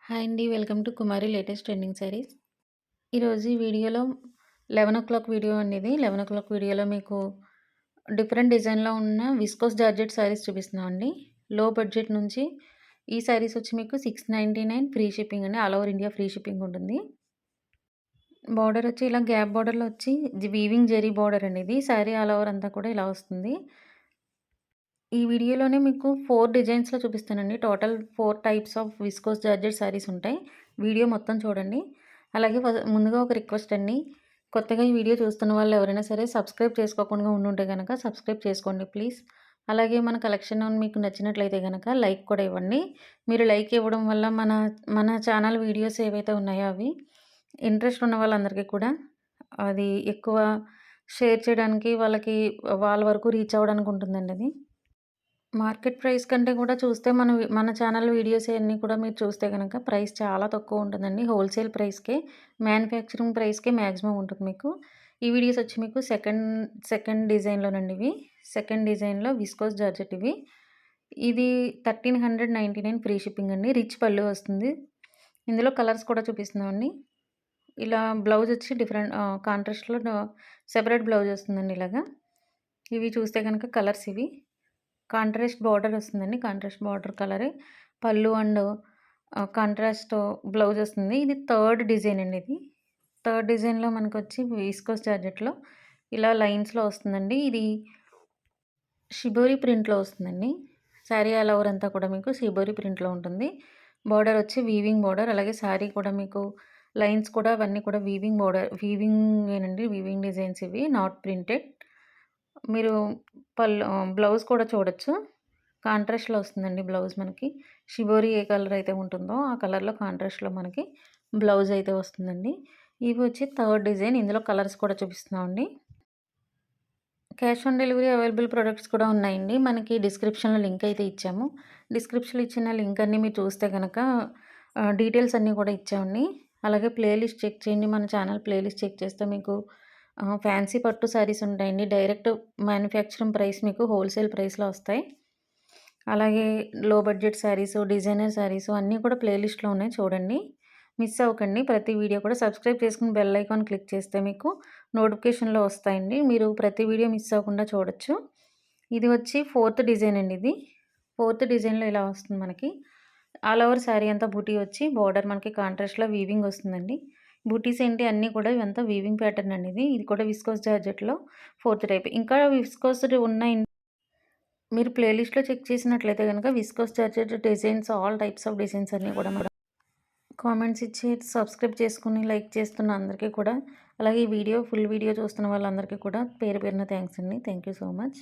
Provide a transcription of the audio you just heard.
Hi అండి. Welcome to Kumari latest trending saris. ఈరోజు ఈ వీడియోలో 11:00 వీడియో అండి ఇది. 11:00 వీడియోలో మీకు డిఫరెంట్ డిజైన్‌లో ఉన్న విస్కోస్ జార్జెట్ శారీస్ చూపిస్తున్నామండి. లో బడ్జెట్ నుంచి ఈ శారీస్ వచ్చి మీకు 699 ఫ్రీ షిప్పింగ్ అండి. All over India free shipping ఉంటుంది. బార్డర్ వచ్చి ఇలా గ్యాప్ బార్డర్‌లో వచ్చి వీవింగ్ జెరీ బార్డర్ అండి ఇది. శారీ ఆల్ ఓవర్ అంతా కూడా ఇలా వస్తుంది. ఈ వీడియోలోనే మీకు 4 డిజైన్స్‌లో చూపిస్తానండి. Total 4 types of viscose georgette saris ఉంటాయి. వీడియో మొత్తం చూడండి. అలాగే ముందుగా ఒక రిక్వెస్ట్ అండి. కొత్తగా ఈ వీడియో చూస్తున్న వాళ్ళు ఎవరైనా సరే సబ్స్క్రైబ్ చేసుకోకుండా ఉండుంటే గనక సబ్స్క్రైబ్ చేసుకోండి ప్లీజ్. అలాగే మన కలెక్షన్ మీకు నచ్చినట్లయితే గనక లైక్ కూడా ఇవ్వండి. మీరు లైక్ ఇవ్వడం వల్ల మన ఛానల్ వీడియోస్ ఏవైతే ఉన్నాయో అవి ఇంట్రెస్ట్ ఉన్న వాళ్ళందరికీ కూడా అది ఎక్కువ షేర్ చేయడానికి వాళ్ళ వరకు రీచ్ అవ్వడానికి ఉంటుందండి అది. మార్కెట్ ప్రైస్ కంటే కూడా చూస్తే మన ఛానల్ వీడియోస్ అన్నీ కూడా మీరు చూస్తే గనక ప్రైస్ చాలా తక్కువ ఉంటుందండి. హోల్‌సేల్ ప్రైస్‌కే, మ్యానుఫ్యాక్చరింగ్ ప్రైస్‌కే మాక్సిమం ఉంటుంది మీకు. ఈ వీడియోస్ వచ్చి మీకు సెకండ్ డిజైన్‌లోనండి ఇవి. సెకండ్ డిజైన్‌లో విస్కోస్ జార్జెట్ ఇవి. ఇది 1399 ఫ్రీ షిప్పింగ్ అండి. రిచ్ పళ్ళు వస్తుంది. ఇందులో కలర్స్ కూడా చూపిస్తున్నామండి. ఇలా బ్లౌజ్ వచ్చి కాంట్రాస్ట్‌లో సెపరేట్ బ్లౌజ్ వస్తుందండి ఇలాగా. ఇవి చూస్తే గనక కలర్స్ ఇవి. కాంట్రాస్ట్ బార్డర్ వస్తుందండి. కాంట్రాస్ట్ బార్డర్ కలరే పళ్ళు అండ్ కాంట్రాస్ట్ బ్లౌజ్ వస్తుంది. ఇది థర్డ్ డిజైన్ అండి ఇది. థర్డ్ డిజైన్‌లో మనకొచ్చి విస్కోస్ జార్జెట్‌లో ఇలా లైన్స్‌లో వస్తుందండి. ఇది షిబోరి ప్రింట్‌లో వస్తుందండి. శారీ ఆల్ ఓవర్ అంతా కూడా మీకు షిబోరి ప్రింట్‌లో ఉంటుంది. బార్డర్ వచ్చి వీవింగ్ బార్డర్. అలాగే శారీ కూడా మీకు లైన్స్ కూడా అవన్నీ కూడా వీవింగేనండి. వీవింగ్ డిజైన్స్ ఇవి నాట్ ప్రింటెడ్. మీరు బ్లౌజ్ కూడా చూడొచ్చు. కాంట్రాస్ట్‌లో వస్తుందండి బ్లౌజ్ మనకి. షిబోరి ఏ కలర్ అయితే ఉంటుందో ఆ కలర్‌లో కాంట్రాస్ట్‌లో మనకి బ్లౌజ్ అయితే వస్తుందండి. ఇవి వచ్చి థర్డ్ డిజైన్. ఇందులో కలర్స్ కూడా చూపిస్తున్నామండి. Cash on delivery available products కూడా ఉన్నాయండి. మనకి డిస్క్రిప్షన్‌లో లింక్ అయితే ఇచ్చాము. డిస్క్రిప్షన్‌లో ఇచ్చిన లింక్ అన్నీ మీరు చూస్తే గనక డీటెయిల్స్ అన్నీ కూడా ఇచ్చామండి. అలాగే ప్లేలిస్ట్ చెక్ చేయండి. మన ఛానల్ ప్లేలిస్ట్ చెక్ చేస్తే మీకు ఫ్యాన్సీ పట్టు శారీస్ ఉంటాయండి. డైరెక్ట్ మ్యానుఫ్యాక్చరింగ్ ప్రైస్ మీకు హోల్‌సేల్ ప్రైస్‌లో వస్తాయి. అలాగే లో బడ్జెట్ శారీసు, డిజైనర్ శారీసు అన్నీ కూడా ప్లేలిస్ట్‌లో ఉన్నాయి చూడండి. మిస్ అవ్వకండి. ప్రతి వీడియో కూడా సబ్స్క్రైబ్ చేసుకొని బెల్ ఐకాన్ క్లిక్ చేస్తే మీకు నోటిఫికేషన్‌లో వస్తాయండి. మీరు ప్రతి వీడియో మిస్ అవ్వకుండా చూడొచ్చు. ఇది వచ్చి ఫోర్త్ డిజైన్ అండి ఇది. ఫోర్త్ డిజైన్‌లో ఇలా వస్తుంది మనకి. ఆల్ ఓవర్ శారీ అంతా బూటీ వచ్చి బార్డర్ మనకి కాంట్రాస్ట్‌లో వీవింగ్ వస్తుందండి. బూటీస్ ఏంటి అన్నీ కూడా ఇవంతా వీవింగ్ ప్యాటర్న్ అండి ఇది. ఇది కూడా విస్కోస్ జార్జెట్‌లో ఫోర్త్ టైప్. ఇంకా విస్కోస్ ఉన్నాయి. మీరు ప్లేలిస్ట్‌లో చెక్ చేసినట్లయితే గనక viscose georgette designs all types of designs అన్నీ కూడా కామెంట్స్ ఇచ్చి సబ్స్క్రైబ్ చేసుకొని లైక్ చేస్తున్న అందరికీ కూడా అలాగే ఈ ఫుల్ వీడియో చూస్తున్న వాళ్ళందరికీ కూడా పేరు పేరున థ్యాంక్స్ అండి. Thank you so much.